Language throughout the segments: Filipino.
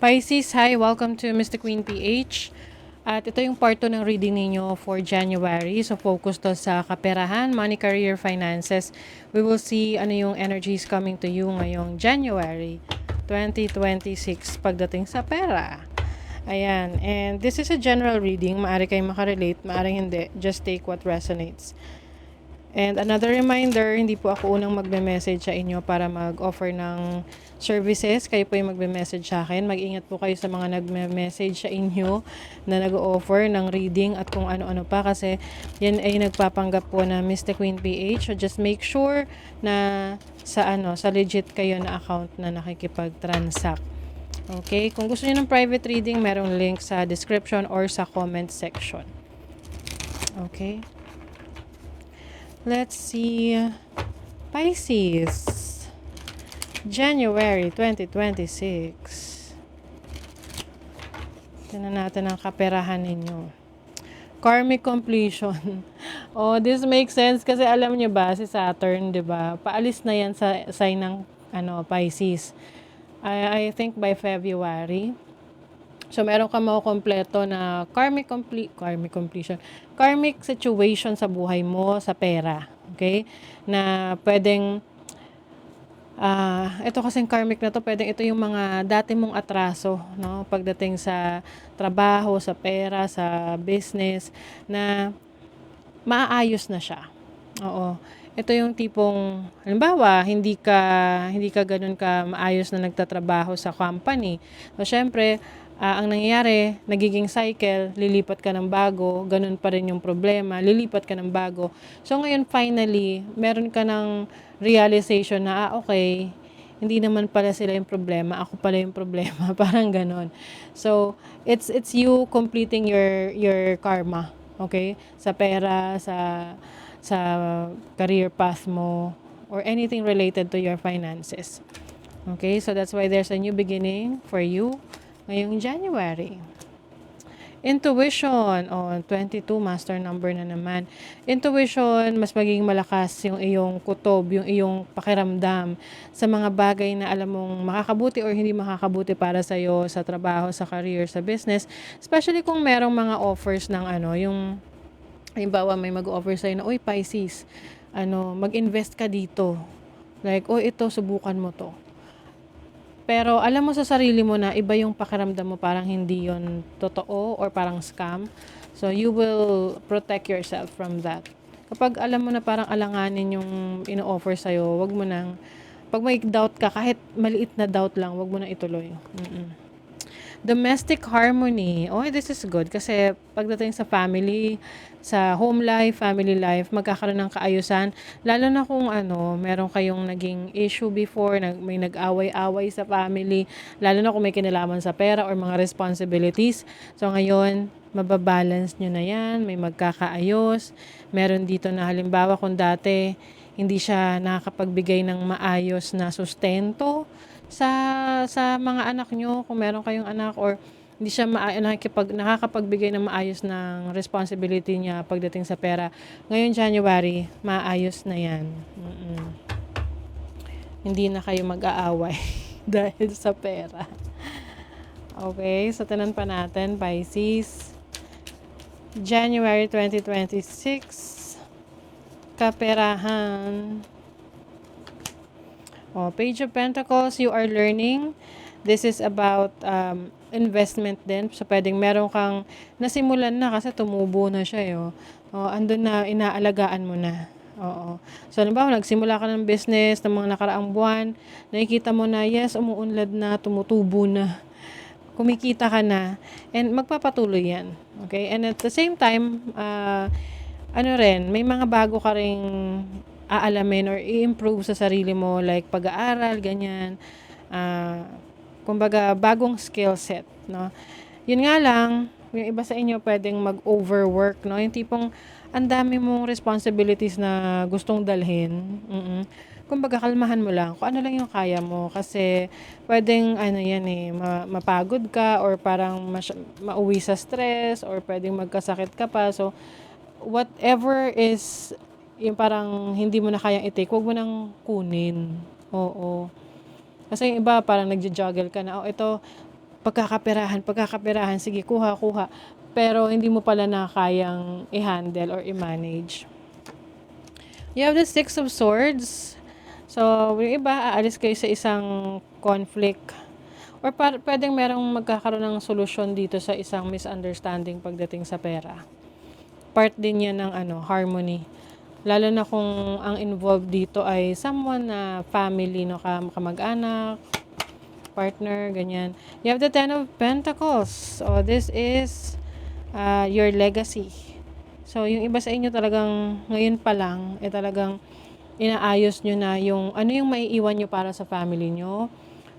Pisces, hi! Welcome to Mr. Queen PH. At ito yung part 2 ng reading ninyo for January. So, focus to sa kaperahan, money, career, finances. We will see ano yung energies coming to you ngayong January 2026 pagdating sa pera. Ayan. And this is a general reading. Maaari kayong makarelate, maaari hindi. Just take what resonates. And another reminder, hindi po ako unang magme-message sa inyo para mag-offer ng services. Kayo po yung magme-message sa akin. Mag-ingat po kayo sa mga nagme-message sa inyo na nag-offer ng reading at kung ano-ano pa kasi yan ay nagpapanggap po na Mr. Queen PH. So just make sure na sa legit kayo na account na nakikipag-transact. Okay? Kung gusto niyo ng private reading, merong link sa description or sa comment section. Okay? Let's see. Pisces. January 2026. Tingnan natin ang kaperahan ninyo. Karmic completion. Oh, this makes sense kasi alam niyo ba si Saturn, 'di ba? Paalis na 'yan sa sign ng Pisces. I think by February. So, meron ka makukompleto na karmic completion. Karmic situation sa buhay mo, sa pera. Okay? Na pwedeng, ito kasing karmic na to, pwedeng ito yung mga dati mong atraso, no? Pagdating sa trabaho, sa pera, sa business, na maaayos na siya. Oo. Ito yung tipong, halimbawa, hindi ka ganun ka maayos na nagtatrabaho sa company. So, syempre, ang nangyayari, nagiging cycle, lilipat ka ng bago, ganun pa rin yung problema, lilipat ka ng bago. So, ngayon, finally, meron ka ng realization na, okay, hindi naman pala sila yung problema, ako pala yung problema, parang ganun. So, it's you completing your karma, okay? Sa pera, sa career path mo, or anything related to your finances. Okay, so that's why there's a new beginning for you ngayong January. Intuition, 22, master number na naman. Intuition, mas magiging malakas yung iyong kutob, yung iyong pakiramdam sa mga bagay na alam mong makakabuti or hindi makakabuti para sa'yo sa trabaho, sa career, sa business. Especially kung merong mga offers ng yung halimbawa may mag-offer sa'yo na, "Uy, Pisces, mag-invest ka dito." Like, "Oh, ito, subukan mo to." Pero alam mo sa sarili mo na iba yung pakiramdam mo, parang hindi yon totoo or parang scam. So, you will protect yourself from that. Kapag alam mo na parang alanganin yung ino-offer sa'yo, wag mo nang, pag may doubt ka, kahit maliit na doubt lang, wag mo na ituloy. Domestic harmony. Oh, this is good kasi pagdating sa family, sa home life, family life, magkakaroon ng kaayusan. Lalo na kung meron kayong naging issue before, may nag-away-away sa family, lalo na kung may kinalaman sa pera or mga responsibilities. So ngayon, mababalance nyo na yan, may magkakaayos. Meron dito na halimbawa kung dati hindi siya nakakapagbigay ng maayos na sustento sa mga anak nyo, kung meron kayong anak, or hindi siya nakakapagbigay ng maayos ng responsibility niya pagdating sa pera. Ngayon January, maayos na yan. Hindi na kayo mag-aaway dahil sa pera. Okay, so tanan pa natin, Pisces. January 2026. Kaperahan. Page of Pentacles, you are learning. This is about investment din. So, pwedeng meron kang nasimulan na kasi tumubo na siya. Andun na, inaalagaan mo na. Oo. So, halimbawa, nagsimula ka ng business ng mga nakaraang buwan, nakikita mo na, yes, umuunlad na, tumutubo na, kumikita ka na, and magpapatuloy yan. Okay? And at the same time, may mga bago ka ring aalamin or i-improve sa sarili mo, like pag-aaral, ganyan. Kumbaga, bagong skill set, no? Yun nga lang, yung iba sa inyo pwedeng mag-overwork, no? Yung tipong ang dami mong responsibilities na gustong dalhin. Kumbaga, kalmahan mo lang kung ano lang yung kaya mo, kasi pwedeng mapagod ka or parang mauwi sa stress or pwedeng magkasakit ka pa. So, whatever is yung parang hindi mo na kayang i-take, huwag mo nang kunin. Oo. Kasi yung iba parang nagja-juggle ka na, ito pagkakaperahan, sige, kuha. Pero hindi mo pala na kayang i-handle or i-manage. You have the Six of Swords. So, yung iba, aalis kayo sa isang conflict. Or pwedeng merong magkakaroon ng solusyon dito sa isang misunderstanding pagdating sa pera. Part din yan ng harmony. Lalo na kung ang involved dito ay someone na family, no, kamag-anak, partner, ganyan. You have the Ten of Pentacles. So, this is your legacy. So, yung iba sa inyo talagang ngayon pa lang, talagang inaayos nyo na yung ano yung maiiwan nyo para sa family nyo.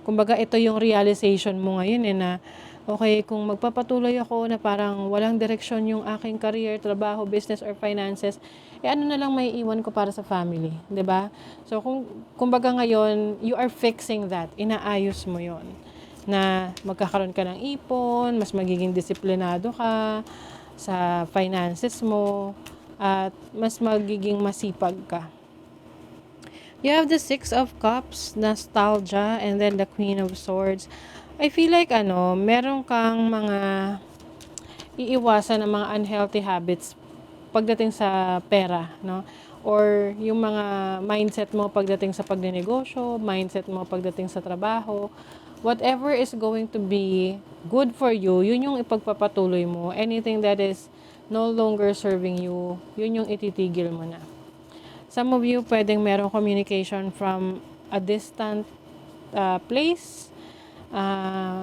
Kumbaga, ito yung realization mo ngayon na okay, kung magpapatuloy ako na parang walang direksyon yung aking career, trabaho, business, or finances, ano na lang maiiwan ko para sa family, 'di ba? So, kumbaga ngayon, you are fixing that. Inaayos mo yon na magkakaroon ka ng ipon, mas magiging disiplinado ka sa finances mo, at mas magiging masipag ka. You have the Six of Cups, nostalgia, and then the Queen of Swords. I feel like meron kang mga iiwasan ng mga unhealthy habits pagdating sa pera, no? Or yung mga mindset mo pagdating sa pagnenegosyo, mindset mo pagdating sa trabaho. Whatever is going to be good for you, yun yung ipagpapatuloy mo. Anything that is no longer serving you, yun yung ititigil mo na. Some of you, pwedeng merong communication from a distant place,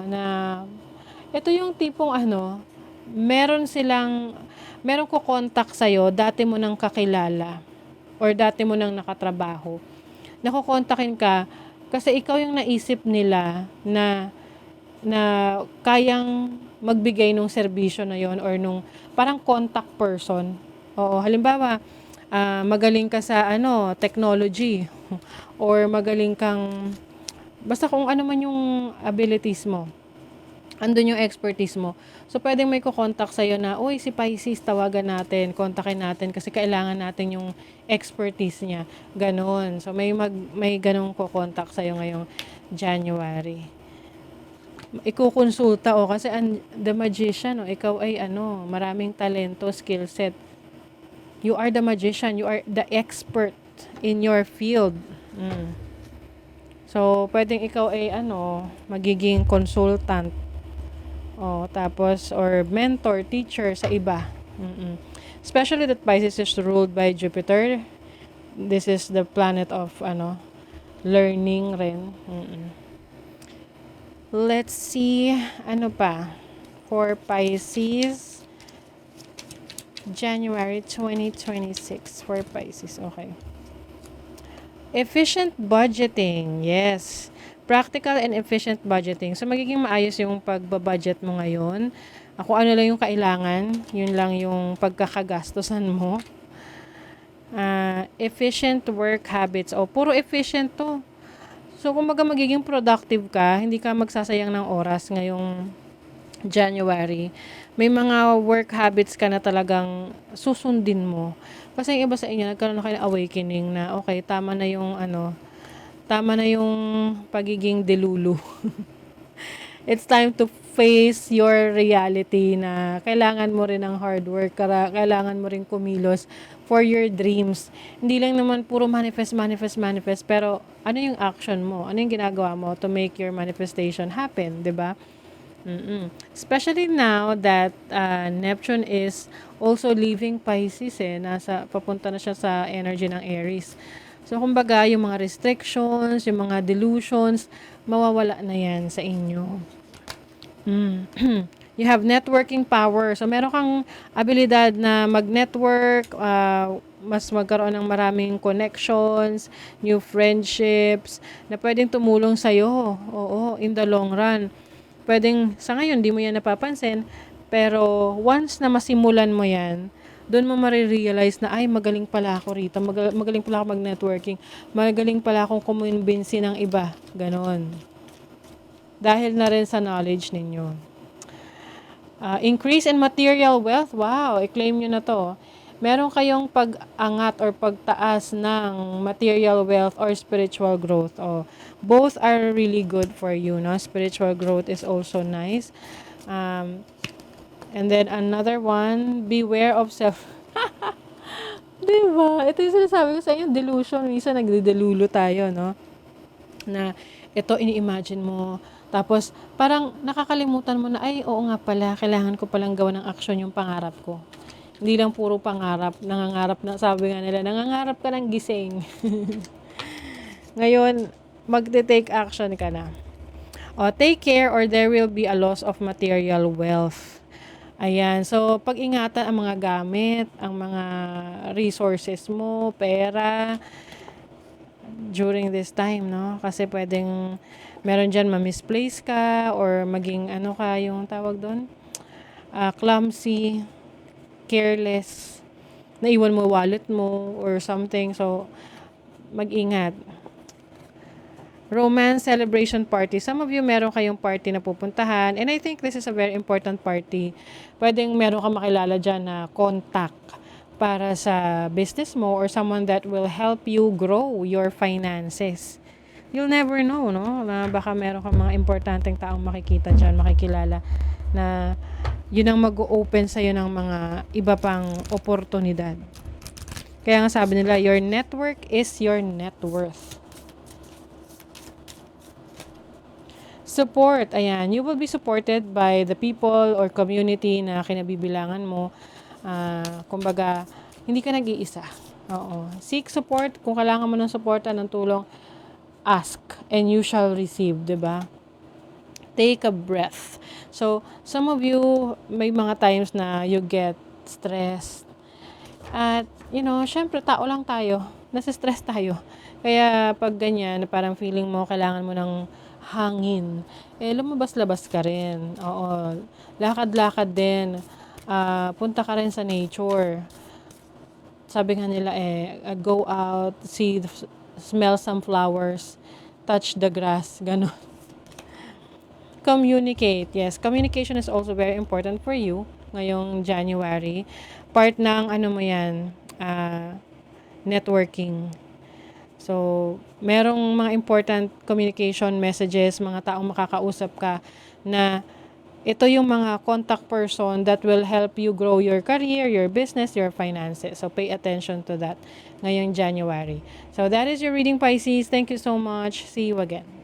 na ito yung tipong merong kukontak sa'yo, dati mo nang kakilala, or dati mo nang nakatrabaho. Nakukontakin ka, kasi ikaw yung naisip nila na kayang magbigay nung serbisyo na yon, or nung parang contact person. Oo, halimbawa, magaling ka sa technology, or magaling kang basta kung ano man yung abilities mo, andun yung expertise mo. So pwedeng may kukontak sa'yo na, uy, si Pisces, tawagan natin, kontakin natin kasi kailangan natin yung expertise niya. Ganon. So may ganong kukontak sa'yo ngayong January. Ikukonsulta kasi the magician, ikaw ay maraming talento, skill set. You are the magician, you are the expert in your field. So, pwedeng ikaw ay magiging consultant. Tapos, or mentor, teacher sa iba. Especially that Pisces is ruled by Jupiter. This is the planet of learning rin. Let's see, pa for Pisces. January 2026 for Pisces. Okay. Efficient budgeting. Yes. Practical and efficient budgeting. So, magiging maayos yung pagbabudget mo ngayon. Kung ano lang yung kailangan, yun lang yung pagkakagastusan mo. Efficient work habits. Puro efficient to. So, kung magiging productive ka, hindi ka magsasayang ng oras ngayong January. May mga work habits ka na talagang susundin mo. Kasi yung iba sa inyo, nagkaroon na kayo ng awakening na, okay, tama na yung pagiging delulu. It's time to face your reality na kailangan mo rin ng hard work, kailangan mo rin kumilos for your dreams. Hindi lang naman puro manifest, pero ano yung action mo? Ano yung ginagawa mo to make your manifestation happen, 'di ba? Especially now that Neptune is also leaving Pisces, papunta na siya sa energy ng Aries. So, kumbaga, yung mga restrictions, yung mga delusions, mawawala na yan sa inyo. You have networking power. So, meron kang abilidad na mag-network, mas magkaroon ng maraming connections, new friendships, na pwedeng tumulong sa'yo. Oo, in the long run. Pwedeng, sa ngayon, di mo yan napapansin, pero once na masimulan mo yan, doon mo marirealize na, ay, magaling pala ako rito, magaling pala ako mag-networking, magaling pala akong kumbinsi ng iba, ganon. Dahil na rin sa knowledge ninyo. Increase in material wealth, wow, i-claim nyo na to. meron kayong pag-angat or pagtaas ng material wealth or spiritual growth. Both are really good for you, no? Spiritual growth is also nice. And then another one, beware of self. Diba? Ito yung sinasabi ko sa inyo, delusion. Minsan nagdedelulo tayo, no? Na ito ini-imagine mo. Tapos parang nakakalimutan mo na, ay, oo nga pala, kailangan ko palang gawa ng aksyon yung pangarap ko. Hindi lang puro pangarap, nangangarap na, sabi nga nila, nangangarap ka ng gising. Ngayon, magte-take action ka na. Take care or there will be a loss of material wealth. Ayan. So, pag-ingatan ang mga gamit, ang mga resources mo, pera, during this time, no? Kasi pwedeng, meron dyan ma-misplace ka, or maging, ano ka, yung tawag doon? Clumsy, careless, naiwan mo wallet mo, or something. So, mag-ingat. Romance celebration party. Some of you meron kayong party na pupuntahan, and I think this is a very important party. Pwedeng meron ka makilala dyan na contact para sa business mo, or someone that will help you grow your finances. You'll never know, no? Na baka meron kang mga importanteng taong makikita dyan, makikilala, na yun ang mag-open sa'yo ng mga iba pang oportunidad. Kaya nga sabi nila, your network is your net worth. Support, ayan, you will be supported by the people or community na kinabibilangan mo. Kumbaga, hindi ka nag-iisa. Oo. Seek support. Kung kailangan mo ng support, ng tulong, ask and you shall receive, diba? Take a breath. So, some of you, may mga times na you get stressed. At, syempre, tao lang tayo. Nasa-stress tayo. Kaya, pag ganyan, parang feeling mo, kailangan mo ng hangin, lumabas-labas ka rin. Oo. Lakad-lakad din. Punta ka rin sa nature. Sabi nga nila, go out, smell some flowers, touch the grass, gano'n. Communicate. Yes, communication is also very important for you ngayong January. Part ng, networking. So, merong mga important communication messages, mga taong makakausap ka na ito yung mga contact person that will help you grow your career, your business, your finances. So, pay attention to that ngayong January. So, that is your reading, Pisces. Thank you so much. See you again.